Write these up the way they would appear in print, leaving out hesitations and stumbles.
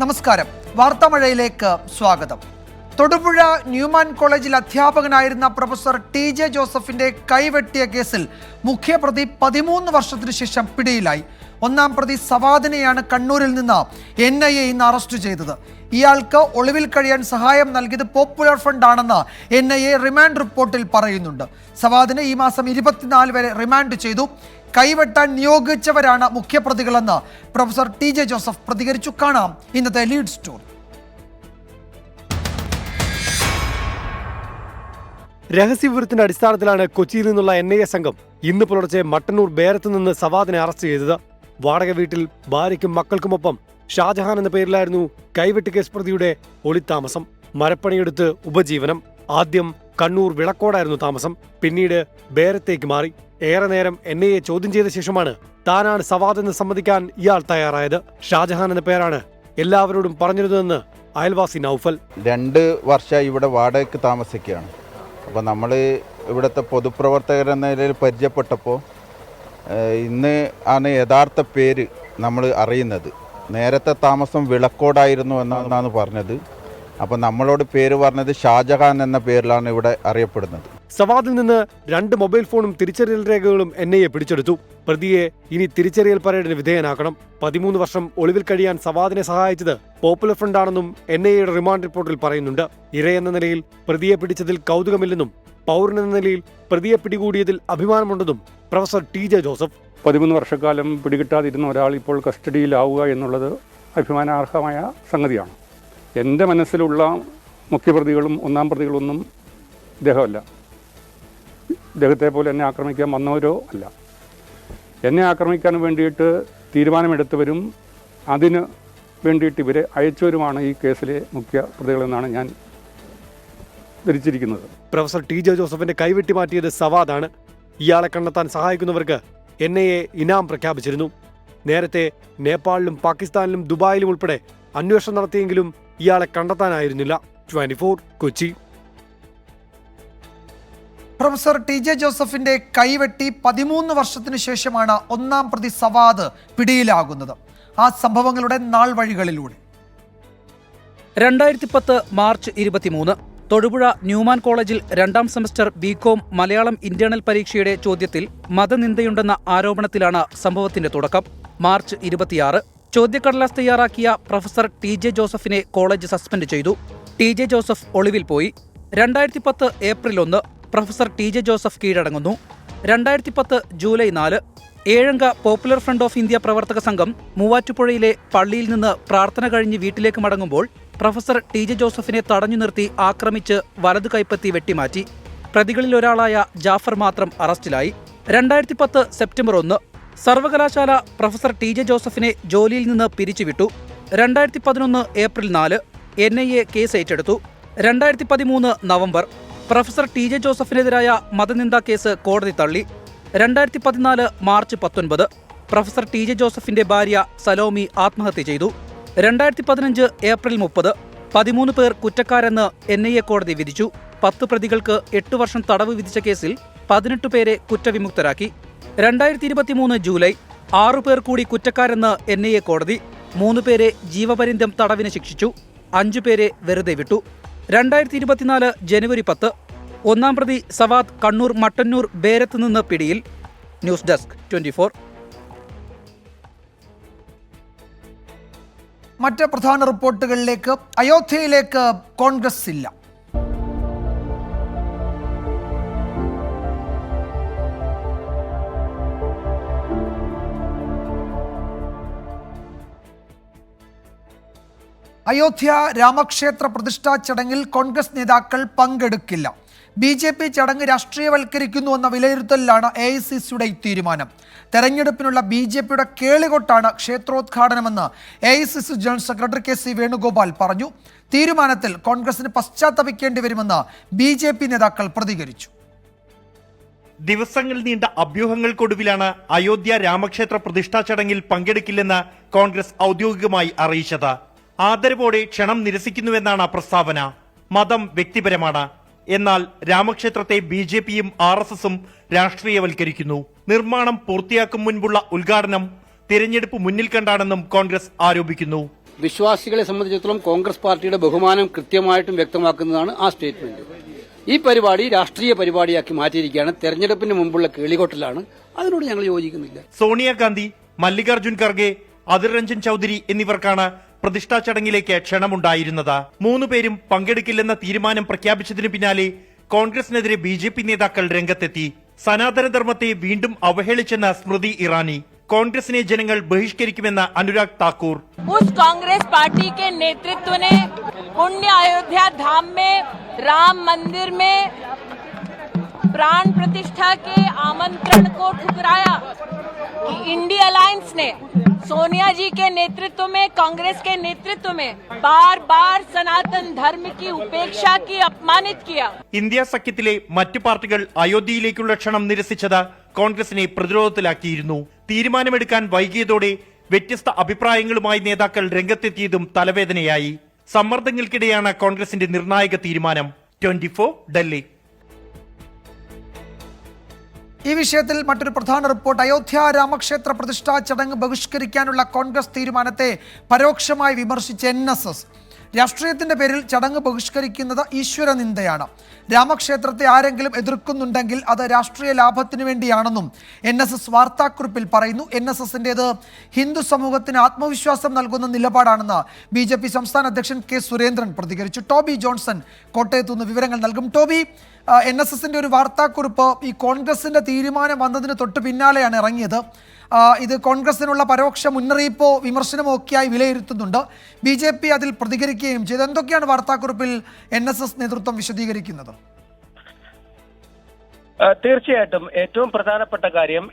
നമസ്കാരം. വാർത്താമഴയിലേക്ക് സ്വാഗതം. തൊടുപുഴ ന്യൂമാൻ കോളേജിൽ അധ്യാപകനായിരുന്ന പ്രൊഫസർ ടി.ജെ. ജോസഫിന്റെ കൈവെട്ടിയ കേസിൽ മുഖ്യപ്രതി 13 വർഷത്തിനു ശേഷം പിടിയിലായി. ഒന്നാം പ്രതി സവാദിനെയാണ് കണ്ണൂരിൽ നിന്ന് NIA ഇന്ന് അറസ്റ്റ് ചെയ്തത്. ഇയാൾക്ക് ഒളിവിൽ കഴിയാൻ സഹായം നൽകിയത് പോപ്പുലർ ഫണ്ട് ആണെന്ന് NIA റിമാൻഡ് റിപ്പോർട്ടിൽ പറയുന്നുണ്ട്. സവാദിനെ ഈ മാസം 24 വരെ റിമാൻഡ് ചെയ്തു. കൈവെട്ടാൻ നിയോഗിച്ചവരാണ് മുഖ്യപ്രതികളെന്ന് പ്രൊഫസർ ടി.ജെ. ജോസഫ് പ്രതികരിച്ചു. കാണാം ഇന്നത്തെ ലീഡ് സ്റ്റോറി. രഹസ്യവിവരത്തിന്റെ അടിസ്ഥാനത്തിലാണ് കൊച്ചിയിൽ നിന്നുള്ള NIA സംഘം ഇന്ന് പുലർച്ചെ മട്ടന്നൂർ ബേരത്ത് നിന്ന് സവാദിനെ അറസ്റ്റ് ചെയ്തത്. വാടക വീട്ടിൽ ഭാര്യയ്ക്കും മക്കൾക്കുമൊപ്പം ഷാജഹാൻ എന്ന പേരിലായിരുന്നു കൈവെട്ട് കേസ് പ്രതിയുടെ ഒളിത്താമസം. മരപ്പണിയെടുത്ത് ഉപജീവനം. ആദ്യം കണ്ണൂർ വിളക്കോടായിരുന്നു താമസം, പിന്നീട് ബേരത്തേക്ക് മാറി. ഏറെ നേരം NIA ചോദ്യം ചെയ്ത ശേഷമാണ് താനാണ് സവാദെന്ന് സമ്മതിക്കാൻ ഇയാൾ തയ്യാറായത്. ഷാജഹാൻ എന്ന പേരാണ് എല്ലാവരോടും പറഞ്ഞിരുന്നതെന്ന് അയൽവാസി നൌഫൽ. 2 വർഷം ഇവിടെ വാടകയ്ക്ക് താമസിക്കുകയാണ്. അപ്പോൾ നമ്മൾ ഇവിടുത്തെ പൊതുപ്രവർത്തകരെന്ന നിലയിൽ പരിചയപ്പെട്ടപ്പോൾ ഇന്ന് ആണ് യഥാർത്ഥ പേര് നമ്മൾ അറിയുന്നത്. നേരത്തെ താമസം വിളക്കോടായിരുന്നു എന്നാണ് പറഞ്ഞത്. അപ്പോൾ നമ്മളോട് പേര് പറഞ്ഞത് ഷാജഹാൻ എന്ന പേരിലാണ് ഇവിടെ അറിയപ്പെടുന്നത്. സവാദിൽ നിന്ന് 2 മൊബൈൽ ഫോണും തിരിച്ചറിയൽ രേഖകളും NIA പിടിച്ചെടുത്തു. പ്രതിയെ ഇനി തിരിച്ചറിയൽ പരേഡിന് വിധേയനാക്കണം. 13 വർഷം ഒളിവിൽ കഴിയാൻ സവാദിനെ സഹായിച്ചത് പോപ്പുലർ ഫ്രണ്ടാണെന്നും NIAയുടെ റിമാൻഡ് റിപ്പോർട്ടിൽ പറയുന്നുണ്ട്. ഇരയെന്ന നിലയിൽ പ്രതിയെ പിടിച്ചതിൽ കൗതുകമില്ലെന്നും പൗരനെന്ന നിലയിൽ പ്രതിയെ പിടികൂടിയതിൽ അഭിമാനമുണ്ടെന്നും പ്രൊഫസർ ടി.ജെ. ജോസഫ്. 13 വർഷക്കാലം പിടികിട്ടാതിരുന്ന ഒരാൾ ഇപ്പോൾ കസ്റ്റഡിയിലാവുക എന്നുള്ളത് അഭിമാനാർഹമായ സംഗതിയാണ്. എൻ്റെ മനസ്സിലുള്ള മുഖ്യപ്രതികളും ഒന്നാം പ്രതികളൊന്നും ഇദ്ദേഹമല്ല. ഇദ്ദേഹത്തെ പോലെ എന്നെ ആക്രമിക്കാൻ വന്നവരോ അല്ല. എന്നെ ആക്രമിക്കാൻ വേണ്ടിയിട്ട് തീരുമാനമെടുത്തവരും അതിന് വേണ്ടിയിട്ട് ഇവരെ അയച്ചവരുമാണ് ഈ കേസിലെ മുഖ്യ പ്രതികളെന്നാണ് ഞാൻ ധരിച്ചിരിക്കുന്നത്. Professor T J. ജോസഫിന്റെ കൈവെട്ടി മാറ്റിയത് സവാദാണ്. ഇയാളെ കണ്ടെത്താൻ സഹായിക്കുന്നവർക്ക് NIA ഇനാം പ്രഖ്യാപിച്ചിരുന്നു. നേരത്തെ നേപ്പാളിലും പാകിസ്ഥാനിലും ദുബായിലും ഉൾപ്പെടെ അന്വേഷണം നടത്തിയെങ്കിലും ഇയാളെ കണ്ടെത്താനായിരുന്നില്ല. 24 കൊച്ചി. Professor T J. ജോസഫിന്റെ കൈവെട്ടി 13 വർഷത്തിനു ശേഷമാണ് ഒന്നാം പ്രതി സവാദ് പിടിയിലാകുന്നത്. ആ സംഭവങ്ങളുടെ നാൾ വഴികളിലൂടെ 2010 മാർച്ച് 23 തൊടുപുഴ ന്യൂമാൻ കോളേജിൽ 2ാം സെമസ്റ്റർ BCom മലയാളം ഇന്റേണൽ പരീക്ഷയുടെ ചോദ്യത്തിൽ മതനിന്ദയുണ്ടെന്ന ആരോപണത്തിലാണ് സംഭവത്തിന്റെ തുടക്കം. മാർച്ച് 26 ചോദ്യക്കടലാസ് തയ്യാറാക്കിയ പ്രൊഫസർ ടി.ജെ. ജോസഫിനെ കോളേജ് സസ്പെൻഡ് ചെയ്തു. ടി.ജെ. ജോസഫ് ഒളിവിൽ പോയി. 2010 ഏപ്രിൽ 1 പ്രൊഫസർ ടി.ജെ. ജോസഫ് കീഴടങ്ങുന്നു. 2010 ജൂലൈ 4 ഏഴംഗ പോപ്പുലർ ഫ്രണ്ട് ഓഫ് ഇന്ത്യ പ്രവർത്തക സംഘം മൂവാറ്റുപുഴയിലെ പള്ളിയിൽ നിന്ന് പ്രാർത്ഥന കഴിഞ്ഞ് വീട്ടിലേക്ക് മടങ്ങുമ്പോൾ പ്രൊഫസർ ടി.ജെ. ജോസഫിനെ തടഞ്ഞു നിർത്തി ആക്രമിച്ച് വലതു കൈപ്പത്തി വെട്ടിമാറ്റി. പ്രതികളിലൊരാളായ ജാഫർ മാത്രം അറസ്റ്റിലായി. 2010 സെപ്റ്റംബർ 1 സർവകലാശാല പ്രൊഫസർ ടി.ജെ. ജോസഫിനെ ജോലിയിൽ നിന്ന് പിരിച്ചുവിട്ടു. 2011 ഏപ്രിൽ 4 NIA കേസ് ഏറ്റെടുത്തു. 2013 നവംബർ പ്രൊഫസർ ടി.ജെ. ജോസഫിനെതിരായ മതനിന്ദാ കേസ് കോടതി തള്ളി. 2014 മാർച്ച് 19 പ്രൊഫസർ ടി.ജെ. ജോസഫിന്റെ ഭാര്യ സലോമി ആത്മഹത്യ ചെയ്തു. 2015 ഏപ്രിൽ 30 13 പേർ കുറ്റക്കാരെന്ന് NIA കോടതി വിധിച്ചു. 10 പ്രതികൾക്ക് 8 വർഷം തടവ് വിധിച്ച കേസിൽ 18 പേരെ കുറ്റവിമുക്തരാക്കി. 2023 ജൂലൈ 6 പേർ കൂടി കുറ്റക്കാരെന്ന് NIA കോടതി. 3 പേരെ ജീവപര്യന്തം തടവിന് ശിക്ഷിച്ചു. 5 പേരെ വെറുതെ വിട്ടു. 2024 ജനുവരി 10 ഒന്നാം പ്രതി സവാദ് കണ്ണൂർ മട്ടന്നൂർ ബേരത്ത് നിന്ന് പിടിയിൽ. News desk 24. മറ്റ് പ്രധാന റിപ്പോർട്ടുകളിലേക്ക്. അയോധ്യയിലേക്ക് കോൺഗ്രസ് ഇല്ല. അയോധ്യ രാമക്ഷേത്ര പ്രതിഷ്ഠാ ചടങ്ങിൽ കോൺഗ്രസ് നേതാക്കൾ പങ്കെടുക്കില്ല. BJP ചടങ്ങ് രാഷ്ട്രീയവൽക്കരിക്കുന്നുവെന്ന വിലയിരുത്തലിലാണ് AICCയുടെ തീരുമാനം. തെരഞ്ഞെടുപ്പിനുള്ള BJPയുടെ കേളികൊട്ടാണ് ക്ഷേത്രോദ്ഘാടനമെന്ന് AICC general secretary KC Venugopal പറഞ്ഞു. തീരുമാനത്തിൽ കോൺഗ്രസിന് പശ്ചാത്തപിക്കേണ്ടി വരുമെന്ന് BJP നേതാക്കൾ പ്രതികരിച്ചു. ദിവസങ്ങൾ നീണ്ട അഭ്യൂഹങ്ങൾക്കൊടുവിലാണ് അയോധ്യ രാമക്ഷേത്ര പ്രതിഷ്ഠാ ചടങ്ങിൽ പങ്കെടുക്കില്ലെന്ന് കോൺഗ്രസ് ഔദ്യോഗികമായി അറിയിച്ചത്. ആദരവോടെ ക്ഷണം നിരസിക്കുന്നുവെന്നാണ് പ്രസ്താവന. മതം വ്യക്തിപരമാണ്. എന്നാൽ രാമക്ഷേത്രത്തെ BJPയും RSSും രാഷ്ട്രീയവൽക്കരിക്കുന്നു. നിർമ്മാണം പൂർത്തിയാക്കും മുൻപുള്ള ഉദ്ഘാടനം തിരഞ്ഞെടുപ്പ് മുന്നിൽ കണ്ടാണെന്നും കോൺഗ്രസ് ആരോപിക്കുന്നു. വിശ്വാസികളെ സംബന്ധിച്ചിടത്തോളം കോൺഗ്രസ് പാർട്ടിയുടെ ബഹുമാനം കൃത്യമായിട്ടും വ്യക്തമാക്കുന്നതാണ് ആ സ്റ്റേറ്റ്മെന്റ്. ഈ പരിപാടി രാഷ്ട്രീയ പരിപാടിയാക്കി മാറ്റിയിരിക്കുകയാണ്. തെരഞ്ഞെടുപ്പിന് മുമ്പുള്ള കേളികൊട്ടലാണ്. അതിനോട് ഞങ്ങൾ യോജിക്കുന്നില്ല. സോണിയാഗാന്ധി, മല്ലികാർജുൻ ഖർഗെ, അധിർ രഞ്ജൻ ചൌധരി എന്നിവർക്കാണ് പ്രതിഷ്ഠാ ചടങ്ങിലേക്ക് ക്ഷണമുണ്ടായിരുന്നത്. 3 പേരും പങ്കെടുക്കില്ലെന്ന തീരുമാനം പ്രഖ്യാപിച്ചതിന് പിന്നാലെ കോൺഗ്രസിനെതിരെ BJP നേതാക്കൾ രംഗത്തെത്തി. സനാതനധർമ്മത്തെ വീണ്ടും അവഹേളിച്ചെന്ന സ്മൃതി ഇറാനി, കോൺഗ്രസിനെ ജനങ്ങൾ ബഹിഷ്കരിക്കുമെന്ന അനുരാഗ് താക്കൂർ. उस कांग्रेस पार्टी के नेतृत्व ने पुण्य अयोध्या धाम में राम मंदिर में प्राण प्रतिष्ठा के आमंत्रण को ठुकराया. इंडिया अलायंस ने सोनिया जी के नेतृत्व में, कांग्रेस के नेतृत्व में बार बार सनातन धर्म की उपेक्षा की, अपमानित किया. ഇന്ത്യ സഖ്യത്തിലെ മറ്റു പാർട്ടികൾ അയോധ്യയിലേക്കുള്ള ക്ഷണം നിരസിച്ചത് കോൺഗ്രസിനെ പ്രതിരോധത്തിലാക്കിയിരുന്നു. തീരുമാനമെടുക്കാൻ വൈകിയതോടെ വ്യത്യസ്ത അഭിപ്രായങ്ങളുമായി നേതാക്കൾ രംഗത്തെത്തിയതും തലവേദനയായി. സമ്മർദ്ദങ്ങൾക്കിടെയാണ് കോൺഗ്രസിന്റെ നിർണായക തീരുമാനം. 24 ഡൽഹി. ഈ വിഷയത്തിൽ മറ്റൊരു പ്രധാന റിപ്പോർട്ട്. അയോധ്യ രാമക്ഷേത്ര പ്രതിഷ്ഠാ ചടങ്ങ് ബഹിഷ്കരിക്കാനുള്ള കോൺഗ്രസ് തീരുമാനത്തെ പരോക്ഷമായി വിമർശിച്ച NSS. രാഷ്ട്രീയത്തിന്റെ പേരിൽ ചടങ്ങ് ബഹിഷ്കരിക്കുന്നത് ഈശ്വര നിന്ദയാണ്. രാമക്ഷേത്രത്തെ ആരെങ്കിലും എതിർക്കുന്നുണ്ടെങ്കിൽ അത് രാഷ്ട്രീയ ലാഭത്തിനു വേണ്ടിയാണെന്നും NSS വാർത്താക്കുറിപ്പിൽ പറയുന്നു. NSSന്റേത് ഹിന്ദു സമൂഹത്തിന് ആത്മവിശ്വാസം നൽകുന്ന നിലപാടാണെന്ന് BJP സംസ്ഥാന അധ്യക്ഷൻ K. സുരേന്ദ്രൻ പ്രതികരിച്ചു. ടോബി ജോൺസൺ കോട്ടയത്തു നിന്ന് വിവരങ്ങൾ നൽകും. ടോബി, NSSന്റെ ഒരു വാർത്താക്കുറിപ്പ് ഈ കോൺഗ്രസിന്റെ തീരുമാനം വന്നതിന് തൊട്ട് പിന്നാലെയാണ് ഇറങ്ങിയത്. ഇത് കോൺഗ്രസിനുള്ള പരോക്ഷ മുന്നറിയിപ്പോ വിമർശനമോ ഒക്കെയായി വിലയിരുത്തുന്നുണ്ട്. BJP അതിൽ പ്രതികരിക്കുകയും ചെയ്തു. എന്തൊക്കെയാണ് വാർത്താക്കുറിപ്പിൽ NSS നേതൃത്വം വിശദീകരിക്കുന്നത്? തീർച്ചയായിട്ടും ഏറ്റവും പ്രധാനപ്പെട്ട കാര്യം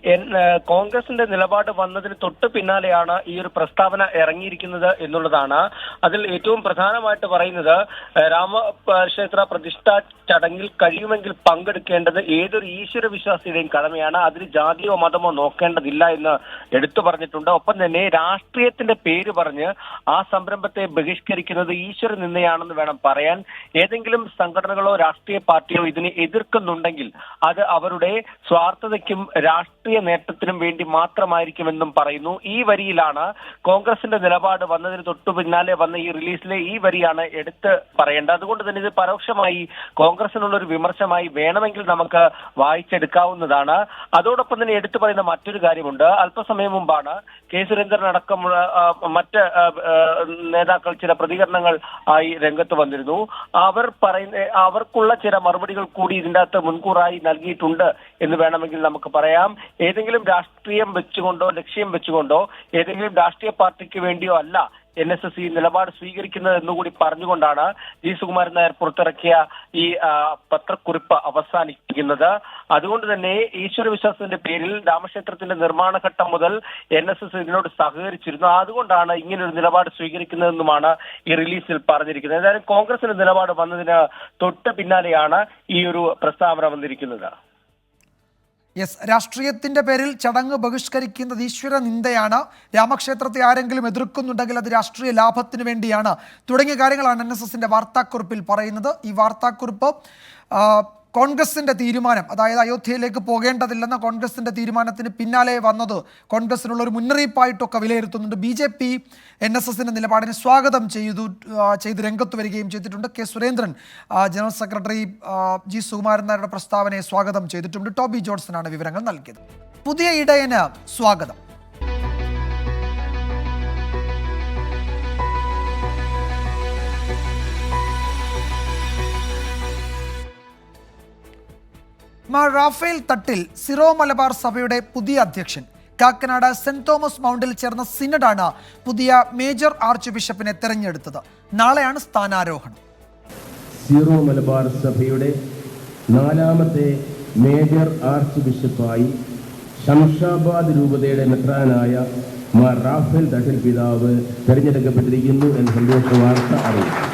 കോൺഗ്രസിന്റെ നിലപാട് വന്നതിന് തൊട്ട് പിന്നാലെയാണ് ഈ ഒരു പ്രസ്താവന ഇറങ്ങിയിരിക്കുന്നത് എന്നുള്ളതാണ്. അതിൽ ഏറ്റവും പ്രധാനമായിട്ട് പറയുന്നത് രാമക്ഷേത്ര പ്രതിഷ്ഠാ ചടങ്ങിൽ കഴിയുമെങ്കിൽ പങ്കെടുക്കേണ്ടത് ഏതൊരു ഈശ്വര വിശ്വാസിയുടെയും കടമയാണ്. അതിന് ജാതിയോ മതമോ നോക്കേണ്ടതില്ല എന്ന് എടുത്തു പറഞ്ഞിട്ടുണ്ട്. ഒപ്പം തന്നെ രാഷ്ട്രീയത്തിന്റെ പേര് പറഞ്ഞ് ആ സംരംഭത്തെ ബഹിഷ്കരിക്കുന്നത് ഈശ്വര നിന്ദയാണെന്ന് വേണം പറയാൻ. ഏതെങ്കിലും സംഘടനകളോ രാഷ്ട്രീയ പാർട്ടിയോ ഇതിനെ എതിർക്കുന്നുണ്ടെങ്കിൽ അത് അവരുടെ സ്വാർത്ഥതയ്ക്കും രാഷ്ട്രീയ നേട്ടത്തിനും വേണ്ടി മാത്രമായിരിക്കുമെന്നും പറയുന്നു. ഈ വരിയിലാണ് കോൺഗ്രസിന്റെ നിലപാട് വന്നതിന് തൊട്ടു പിന്നാലെ വന്ന ഈ റിലീസിലെ ഈ വരിയാണ് എടുത്ത് പറയേണ്ടത്. അതുകൊണ്ട് തന്നെ ഇത് പരോക്ഷമായി കോൺഗ്രസിനുള്ള ഒരു വിമർശമായി വേണമെങ്കിൽ നമുക്ക് വായിച്ചെടുക്കാവുന്നതാണ്. അതോടൊപ്പം തന്നെ എടുത്തു പറയുന്ന മറ്റൊരു കാര്യമുണ്ട്. അല്പസമയം മുമ്പാണ് K. സുരേന്ദ്രൻ അടക്കമുള്ള മറ്റ് നേതാക്കൾ ചില പ്രതികരണങ്ങൾ ആയി രംഗത്ത് വന്നിരുന്നു. അവർക്കുള്ള ചില മറുപടികൾ കൂടി ഇതിന്റെ അകത്ത് മുൻകൂറായി നൽകിയിട്ടുണ്ട് എന്ന് വേണമെങ്കിൽ നമുക്ക് പറയാം. ഏതെങ്കിലും രാഷ്ട്രീയം വെച്ചുകൊണ്ടോ ലക്ഷ്യം വെച്ചുകൊണ്ടോ ഏതെങ്കിലും രാഷ്ട്രീയ പാർട്ടിക്ക് വേണ്ടിയോ അല്ല NSS ഈ നിലപാട് സ്വീകരിക്കുന്നത് എന്നുകൂടി പറഞ്ഞുകൊണ്ടാണ് G. സുകുമാരൻ നായർ പുറത്തിറക്കിയ ഈ പത്രക്കുറിപ്പ് അവസാനിപ്പിക്കുന്നത്. അതുകൊണ്ട് തന്നെ ഈശ്വര വിശ്വാസത്തിന്റെ പേരിൽ രാമക്ഷേത്രത്തിന്റെ നിർമ്മാണ ഘട്ടം മുതൽ NSS ഇതിനോട് സഹകരിച്ചിരുന്നു. അതുകൊണ്ടാണ് ഇങ്ങനൊരു നിലപാട് സ്വീകരിക്കുന്നതെന്നുമാണ് ഈ റിലീസിൽ പറഞ്ഞിരിക്കുന്നത്. ഏതായാലും കോൺഗ്രസിന്റെ നിലപാട് വന്നതിന് തൊട്ട് പിന്നാലെയാണ് ഈ ഒരു പ്രസ്താവന വന്നിരിക്കുന്നത്. രാഷ്ട്രീയത്തിന്റെ പേരിൽ ചടങ്ങ് ബഹിഷ്കരിക്കുന്നത് ഈശ്വര നിന്ദയാണ്. രാമക്ഷേത്രത്തെ ആരെങ്കിലും എതിർക്കുന്നുണ്ടെങ്കിൽ അത് രാഷ്ട്രീയ ലാഭത്തിന് വേണ്ടിയാണ് തുടങ്ങിയ കാര്യങ്ങളാണ് NSSന്റെ വാർത്താക്കുറിപ്പിൽ പറയുന്നത്. ഈ വാർത്താക്കുറിപ്പ് കോൺഗ്രസിന്റെ തീരുമാനം, അതായത് അയോധ്യയിലേക്ക് പോകേണ്ടതില്ലെന്ന കോൺഗ്രസിന്റെ തീരുമാനത്തിന് പിന്നാലെ വന്നത് കോൺഗ്രസിനുള്ള ഒരു മുന്നറിയിപ്പായിട്ടൊക്കെ വിലയിരുത്തുന്നുണ്ട്. BJP NSSന്റെ നിലപാടിനെ സ്വാഗതം ചെയ്ത് രംഗത്ത് വരികയും ചെയ്തിട്ടുണ്ട്. K. Surendran general secretary G. Sukumaran നായരുടെ പ്രസ്താവനയെ സ്വാഗതം ചെയ്തിട്ടുണ്ട്. ടോബി ജോൺസനാണ് വിവരങ്ങൾ നൽകിയത്. പുതിയ ഇടയന് സ്വാഗതം. മാർ റാഫേൽ തട്ടിൽ സിറോ മലബാർ സഭയുടെ പുതിയ അധ്യക്ഷൻ. കാക്കനാട് സെന്റ് തോമസ് മൗണ്ടിൽ ചേർന്ന സിനഡാണ് പുതിയ മേജർ ആർച്ച് ബിഷപ്പിനെ തെരഞ്ഞെടുത്തത്. നാളെയാണ് സ്ഥാനാരോഹണം. സിറോ മലബാർ സഭയുടെ 4ാമത്തെ മേജർ ആർച്ച് ബിഷപ്പായി ശംഷാബാദ് രൂപതയുടെ മെത്രാനായ മാർ റാഫേൽ തട്ടിൽ പിതാവ് തെരഞ്ഞെടുക്കപ്പെട്ടിരിക്കുന്നു എന്ന സന്തോഷ വാർത്ത അറിയിച്ചു.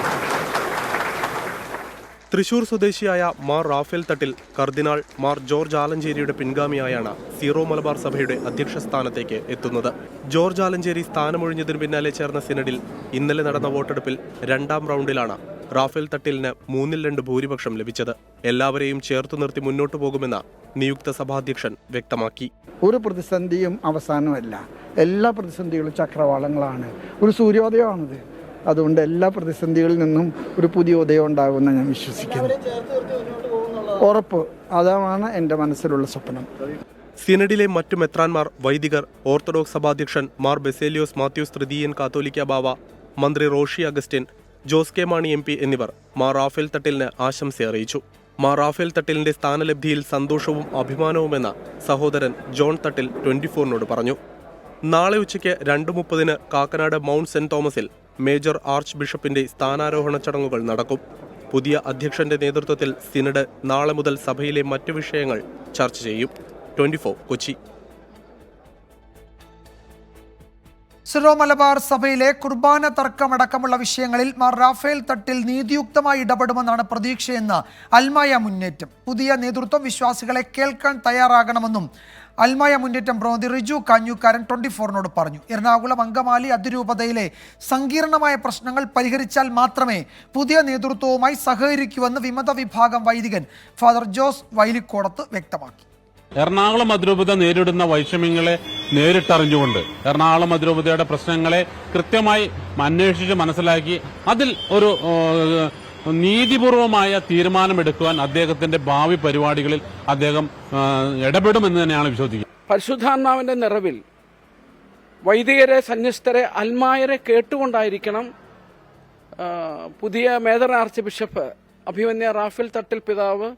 തൃശൂർ സ്വദേശിയായ മാർ റാഫേൽ തട്ടിൽ കർദിനാൾ മാർ ജോർജ് ആലഞ്ചേരിയുടെ പിൻഗാമിയായാണ് സീറോ മലബാർ സഭയുടെ അധ്യക്ഷ സ്ഥാനത്തേക്ക് എത്തുന്നത്. ജോർജ് ആലഞ്ചേരി സ്ഥാനമൊഴിഞ്ഞതിന് പിന്നാലെ ചേർന്ന സിനഡിൽ ഇന്നലെ നടന്ന വോട്ടെടുപ്പിൽ 2ാം റൗണ്ടിലാണ് റാഫേൽ തട്ടിലിന് 3-2 ഭൂരിപക്ഷം ലഭിച്ചത്. എല്ലാവരെയും ചേർത്തു നിർത്തി മുന്നോട്ടു പോകുമെന്ന് നിയുക്ത സഭാധ്യക്ഷൻ വ്യക്തമാക്കി. ഒരു പ്രതിസന്ധിയും അവസാനമല്ല, എല്ലാ പ്രതിസന്ധികളും ചക്രവാളങ്ങളാണ്. ഒരു സൂര്യോദയമാണിത്. അതുകൊണ്ട് എല്ലാ പ്രതിസന്ധികളിൽ നിന്നും ഒരു പുതിയ ഉദയം ഉണ്ടാകുമെന്ന് ഞാൻ വിശ്വസിക്കുന്നു. ഉറപ്പ്, അതാണ് എൻ്റെ മനസ്സിലുള്ള സ്വപ്നം. സിനഡിലെ മറ്റു മെത്രാൻമാർ, വൈദികർ, ഓർത്തഡോക്സ് സഭാധ്യക്ഷൻ മാർ ബെസേലിയോസ് മാത്യൂസ് തൃതീയൻ കാത്തോലിക്ക ബാവ, മന്ത്രി റോഷി അഗസ്റ്റിൻ, ജോസ് കെ മാണി MP എന്നിവർ മാർ റാഫേൽ തട്ടിലിന് ആശംസ അറിയിച്ചു. മാർ റാഫേൽ തട്ടിലിന്റെ സ്ഥാനലബ്ധിയിൽ സന്തോഷവും അഭിമാനവുമെന്ന് സഹോദരൻ ജോൺ തട്ടിൽ 24-നോട് പറഞ്ഞു. നാളെ ഉച്ചയ്ക്ക് 2:30 കാക്കനാട് മൗണ്ട് സെന്റ് തോമസിൽ മേജർ ആർച്ച് ബിഷപ്പിന്റെ സ്ഥാനാരോഹണ ചടങ്ങുകൾ നടക്കും. പുതിയ അധ്യക്ഷന്റെ നേതൃത്വത്തിൽ സിനഡ് നാളെ മുതൽ സഭയിലെ മറ്റു വിഷയങ്ങൾ ചർച്ച ചെയ്യും. 24 കൊച്ചി. സിറോ മലബാർ സഭയിലെ കുർബാന തർക്കമടക്കമുള്ള വിഷയങ്ങളിൽ മാർ റാഫേൽ തട്ടിൽ നീതിയുക്തമായി ഇടപെടുമെന്നാണ് പ്രതീക്ഷയെന്ന് അൽമായ മുന്നേറ്റം. പുതിയ നേതൃത്വം വിശ്വാസികളെ കേൾക്കാൻ തയ്യാറാകണമെന്നും അൽമായ മുന്നേറ്റം പ്രതിനിധി റിജു കാഞ്ഞൂക്കാരൻ 24-നോട് പറഞ്ഞു. എറണാകുളം അങ്കമാലി അതിരൂപതയിലെ സങ്കീർണമായ പ്രശ്നങ്ങൾ പരിഹരിച്ചാൽ മാത്രമേ പുതിയ നേതൃത്വവുമായി സഹകരിക്കൂവെന്ന് വിമത വിഭാഗം വൈദികൻ ഫാദർ ജോസ് വൈലിക്കോടത്ത് വ്യക്തമാക്കി. എറണാകുളം അതിരൂപത നേരിടുന്ന വൈഷമ്യങ്ങളെ നേരിട്ടറിഞ്ഞുകൊണ്ട് എറണാകുളം അതിരൂപതയുടെ പ്രശ്നങ്ങളെ കൃത്യമായി അന്വേഷിച്ച് മനസ്സിലാക്കി അതിൽ ഒരു നീതിപൂർവമായ തീരുമാനമെടുക്കുവാൻ അദ്ദേഹത്തിന്റെ ഭാവി പരിപാടികളിൽ അദ്ദേഹം ഇടപെടുമെന്ന് തന്നെയാണ് വിശ്വസിക്കുന്നത്. പരിശുദ്ധാത്മാവിന്റെ നിറവിൽ വൈദികരെ, സന്യസ്തരെ, അൽമായരെ കേട്ടുകൊണ്ടായിരിക്കണം പുതിയ മേജർ ആർച്ച് ബിഷപ്പ് അഭിമന്യ റാഫേൽ തട്ടിൽ പിതാവ്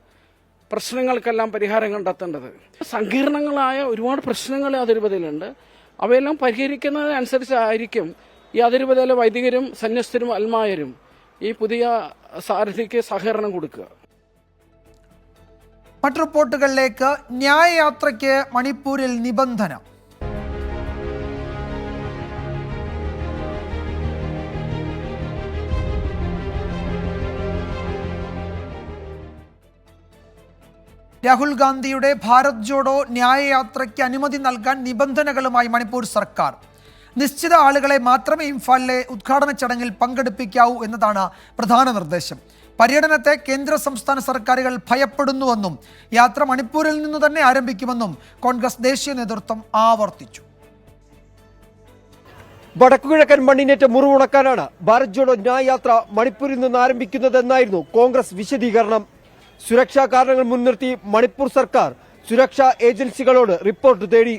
പ്രശ്നങ്ങൾക്കെല്ലാം പരിഹാരം കണ്ടെത്തേണ്ടത്. സങ്കീർണങ്ങളായ ഒരുപാട് പ്രശ്നങ്ങൾ അതിരൂപതയിലുണ്ട്. അവയെല്ലാം പരിഹരിക്കുന്നതിനനുസരിച്ചായിരിക്കും ഈ അതിരൂപതയിലെ വൈദികരും സന്യസ്തരും അൽമായരും ഈ പുതിയ സാരഥിക്ക് സഹകരണം കൊടുക്കുക. മറ്റു റിപ്പോർട്ടുകളിലേക്ക്. ന്യായയാത്രയ്ക്ക് മണിപ്പൂരിൽ നിബന്ധന. രാഹുൽ ഗാന്ധിയുടെ ഭാരത് ജോഡോ ന്യായയാത്രയ്ക്ക് അനുമതി നൽകാൻ നിബന്ധനകളുമായി മണിപ്പൂർ സർക്കാർ. നിശ്ചിത ആളുകളെ മാത്രമേ ഇംഫാലിലെ ഉദ്ഘാടന ചടങ്ങിൽ പങ്കെടുപ്പിക്കാവൂ എന്നതാണ് പ്രധാന നിർദ്ദേശം. പര്യടനത്തെ കേന്ദ്ര സംസ്ഥാന സർക്കാരുകൾ ഭയപ്പെടുന്നുവെന്നും യാത്ര മണിപ്പൂരിൽ നിന്നു തന്നെ ആരംഭിക്കുമെന്നും കോൺഗ്രസ് ദേശീയ നേതൃത്വം ആവർത്തിച്ചു. വടക്കുകിഴക്കൻ മണ്ണിനേറ്റ് മുറിവുണക്കാനാണ് ഭാരത് ജോഡോ ന്യായയാത്ര മണിപ്പൂരിൽ നിന്ന് ആരംഭിക്കുന്നതെന്നായിരുന്നു കോൺഗ്രസ് വിശദീകരണം. സുരക്ഷാ കാരണങ്ങൾ മുൻനിർത്തി മണിപ്പൂർ സർക്കാർ സുരക്ഷാ ഏജൻസികളോട് റിപ്പോർട്ട് തേടി.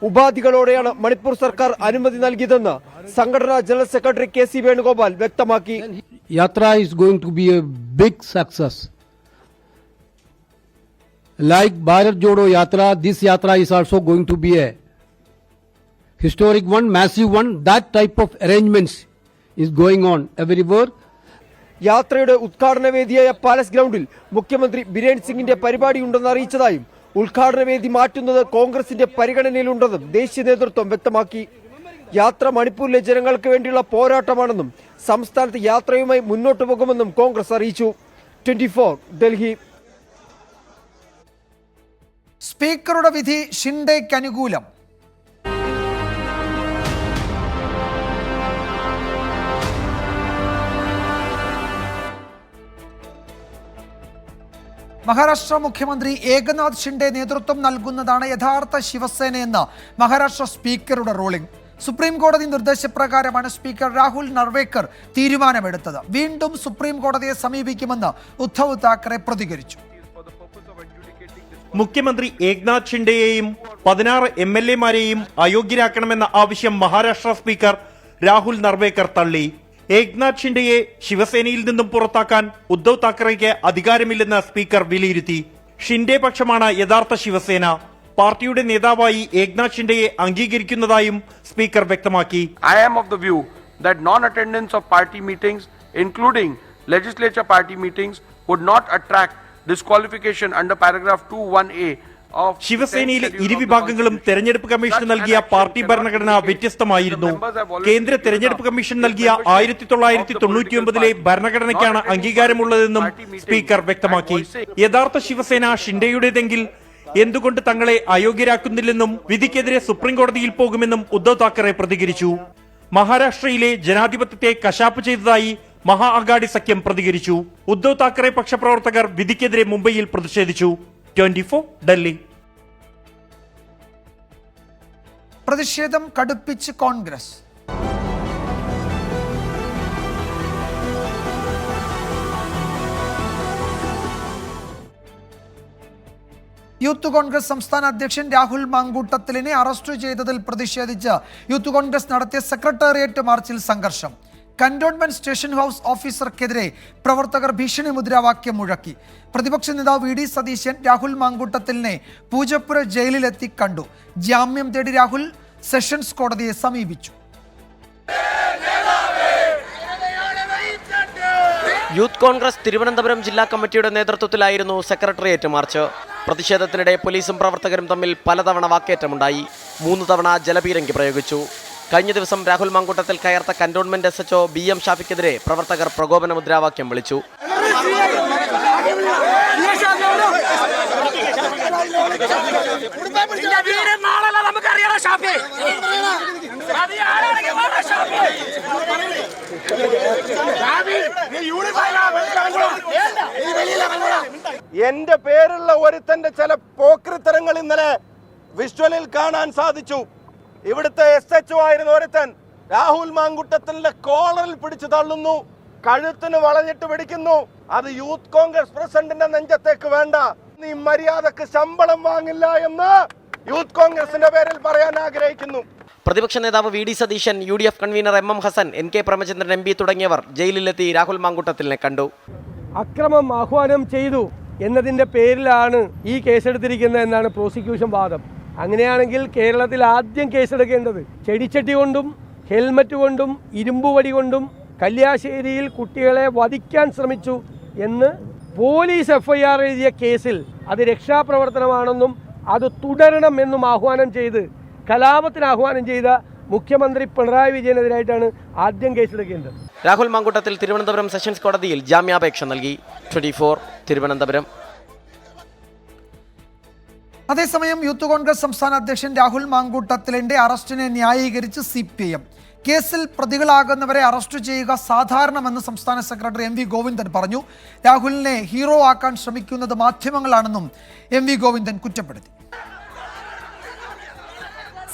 ഉപാധികളോടെയാണ് മണിപ്പൂർ സർക്കാർ അനുമതി നൽകിയതെന്ന് സംഘടനാ ജനറൽ സെക്രട്ടറി KC വേണുഗോപാൽ വ്യക്തമാക്കി. Yatra is going to be a big success. Like Bharat Jodo yatra, this yatra is also going to be a historic one, massive one. That type of arrangements is going on everywhere. യാത്രയുടെ ഉദ്ഘാടന വേദിയായ palace ഗ്രൗണ്ടിൽ മുഖ്യമന്ത്രി ബിരേൻ സിംഗിന്റെ പരിപാടിയുണ്ടെന്ന് അറിയിച്ചതായും ഉദ്ഘാടന വേദി മാറ്റുന്നത് കോൺഗ്രസിന്റെ പരിഗണനയിലുണ്ടെന്നും ദേശീയ നേതൃത്വം വ്യക്തമാക്കി. യാത്ര മണിപ്പൂരിലെ ജനങ്ങൾക്ക് വേണ്ടിയുള്ള പോരാട്ടമാണെന്നും സംസ്ഥാനത്ത് യാത്രയുമായി മുന്നോട്ടു പോകുമെന്നും കോൺഗ്രസ് അറിയിച്ചു. 24 ഡൽഹി. സ്പീക്കറുടെ വിധി ഷിൻഡേക്ക് അനുകൂലം. മഹാരാഷ്ട്ര മുഖ്യമന്ത്രി ഏകനാഥ് ഷിൻഡെ നേതൃത്വം നൽകുന്നതാണ് യഥാർത്ഥ ശിവസേനയെന്ന് മഹാരാഷ്ട്ര സ്പീക്കറുടെ റൂളിംഗ്. സുപ്രീം കോടതി നിർദ്ദേശപ്രകാരമാണ് സ്പീക്കർ രാഹുൽ നർവേക്കർ തീരുമാനമെടുത്തത്. വീണ്ടും സുപ്രീം കോടതിയെ സമീപിക്കുമെന്ന് ഉദ്ധവ് താക്കറെ പ്രതികരിച്ചു. മുഖ്യമന്ത്രി ഏകനാഥ് ഷിൻഡെയെയും 16 MLA-മാരെയും അയോഗ്യരാക്കണമെന്ന ആവശ്യം മഹാരാഷ്ട്ര സ്പീക്കർ രാഹുൽ നർവേക്കർ തള്ളി. ഏകനാഥ് ഷിൻഡെയെ ശിവസേനയിൽ നിന്നും പുറത്താക്കാൻ ഉദ്ധവ് താക്കറെയ്ക്ക് അധികാരമില്ലെന്ന് സ്പീക്കർ വിലയിരുത്തി. ഷിൻഡെ പക്ഷമാണ് യഥാർത്ഥ ശിവസേന. പാർട്ടിയുടെ നേതാവായി ഏകനാഥ് ഷിൻഡെയെ അംഗീകരിക്കുന്നതായും സ്പീക്കർ വ്യക്തമാക്കി. I am of the view that non-attendance of party meetings, including legislature party meetings, would not attract disqualification under paragraph 21A. ശിവസേനയിലെ ഇരുവിഭാഗങ്ങളും തെരഞ്ഞെടുപ്പ് കമ്മീഷൻ നൽകിയ പാർട്ടി ഭരണഘടന വ്യത്യസ്തമായിരുന്നു. കേന്ദ്ര തെരഞ്ഞെടുപ്പ് കമ്മീഷൻ നൽകിയ 1999 ഭരണഘടനയ്ക്കാണ് അംഗീകാരമുള്ളതെന്നും സ്പീക്കർ വ്യക്തമാക്കി. യഥാർത്ഥ ശിവസേന ഷിൻഡെയുടേതെങ്കിൽ എന്തുകൊണ്ട് തങ്ങളെ അയോഗ്യരാക്കുന്നില്ലെന്നും വിധിക്കെതിരെ സുപ്രീം കോടതിയിൽ പോകുമെന്നും ഉദ്ധവ് താക്കറെ പ്രതികരിച്ചു. മഹാരാഷ്ട്രയിലെ ജനാധിപത്യത്തെ കശാപ്പ് ചെയ്തതായി മഹാ അഘാടി സഖ്യം പ്രതികരിച്ചു. ഉദ്ധവ് താക്കറെ പക്ഷപ്രവർത്തകർ വിധിക്കെതിരെ മുംബൈയിൽ പ്രതിഷേധിച്ചു. 24 ഡൽഹി. പ്രതിഷേധം കടുപ്പിച്ച് കോൺഗ്രസ്. യൂത്ത് കോൺഗ്രസ് സംസ്ഥാന അധ്യക്ഷൻ രാഹുൽ മാങ്കൂട്ടത്തിലിനെ അറസ്റ്റ് ചെയ്തതിൽ പ്രതിഷേധിച്ച് യൂത്ത് കോൺഗ്രസ് നടത്തിയ സെക്രട്ടേറിയറ്റ് മാർച്ചിൽ സംഘർഷം. കന്റോൺമെന്റ് സ്റ്റേഷൻ ഹൗസ് ഓഫീസർക്കെതിരെ പ്രവർത്തകർ ഭീഷണി മുദ്രാവാക്യം മുഴക്കി. പ്രതിപക്ഷ നേതാവ് വി ഡി സതീശൻ രാഹുൽ മാങ്കൂട്ടത്തിലിനെ പൂജപ്പുര ജയിലിലെത്തി കണ്ടു. ജാമ്യം തേടി രാഹുൽ സെഷൻസ് കോടതിയെ സമീപിച്ചു. യൂത്ത് കോൺഗ്രസ് തിരുവനന്തപുരം ജില്ലാ കമ്മിറ്റിയുടെ നേതൃത്വത്തിലായിരുന്നു സെക്രട്ടേറിയറ്റ് മാർച്ച്. പ്രതിഷേധത്തിനിടെ പോലീസും പ്രവർത്തകരും തമ്മിൽ പലതവണ വാക്കേറ്റമുണ്ടായി. 3 തവണ ജലപീരങ്കി പ്രയോഗിച്ചു. കഴിഞ്ഞ ദിവസം രാഹുൽ മാങ്കൂട്ടത്തിൽ കയർത്ത കന്റോൺമെന്റ് SHO BM ഷാഫിക്കെതിരെ പ്രവർത്തകർ പ്രകോപന മുദ്രാവാക്യം വിളിച്ചു. എന്റെ പേരുള്ള ഒരുത്തന്റെ ചില പോക്രിത്തരങ്ങൾ ഇന്നലെ വിഷ്വലിൽ കാണാൻ സാധിച്ചു. ഇവിടുത്തെ SHO ആയിരുന്ന ഒരുത്തൻ രാഹുൽ മാങ്കൂട്ടത്തിന്റെ കോളറിൽ പിടിച്ചു തള്ളുന്നു, കഴുത്തിന് വളഞ്ഞിട്ട് പിടിക്കുന്നു. അത് യൂത്ത് കോൺഗ്രസ് പ്രസിഡന്റിന്റെ നെഞ്ചത്തേക്ക് വേണ്ട. നീ മര്യാദക്ക് ശമ്പളം വാങ്ങില്ല എന്ന് യൂത്ത് കോൺഗ്രസിന്റെ പേരിൽ പറയാൻ ആഗ്രഹിക്കുന്നു. പ്രതിപക്ഷ നേതാവ് V D Satheesan, UDF convener MM Hassan, NK Premachandran MP തുടങ്ങിയവർ ജയിലിലെത്തി രാഹുൽ മാങ്കൂട്ടത്തിലിനെ കണ്ടു. അക്രമം ആഹ്വാനം ചെയ്തു എന്നതിൻ്റെ പേരിലാണ് ഈ കേസെടുത്തിരിക്കുന്നത് എന്നാണ് പ്രോസിക്യൂഷൻ വാദം. അങ്ങനെയാണെങ്കിൽ കേരളത്തിൽ ആദ്യം കേസെടുക്കേണ്ടത് ചെടിച്ചട്ടി കൊണ്ടും ഹെൽമറ്റ് കൊണ്ടും ഇരുമ്പുവടി കൊണ്ടും കല്യാശ്ശേരിയിൽ കുട്ടികളെ വധിക്കാൻ ശ്രമിച്ചു എന്ന് പോലീസ് FIR എഴുതിയ കേസിൽ അത് രക്ഷാപ്രവർത്തനമാണെന്നും അത് തുടരണമെന്നും ആഹ്വാനം ചെയ്ത് കലാപത്തിന് ആഹ്വാനം ചെയ്ത മുഖ്യമന്ത്രി പിണറായി വിജയനെതിരായിട്ടാണ് ആദ്യം കേസെടുക്കേണ്ടത്. രാഹുൽ മാങ്കൂട്ടത്തിൽ തിരുവനന്തപുരം സെഷൻസ് കോടതിയിൽ ജാമ്യാപേക്ഷ നൽകി. 24 തിരുവനന്തപുരം. അതേസമയം യൂത്ത് കോൺഗ്രസ് സംസ്ഥാന അധ്യക്ഷൻ രാഹുൽ മാങ്കൂട്ടത്തിലിന്റെ അറസ്റ്റിനെ ന്യായീകരിച്ച് CPIM. കേസിൽ പ്രതികളാകുന്നവരെ അറസ്റ്റ് ചെയ്യുക സാധാരണമെന്ന് സംസ്ഥാന സെക്രട്ടറി MV ഗോവിന്ദൻ പറഞ്ഞു. രാഹുലിനെ ഹീറോ ആക്കാൻ ശ്രമിക്കുന്നത് മാധ്യമങ്ങളാണെന്നും MV ഗോവിന്ദൻ കുറ്റപ്പെടുത്തി.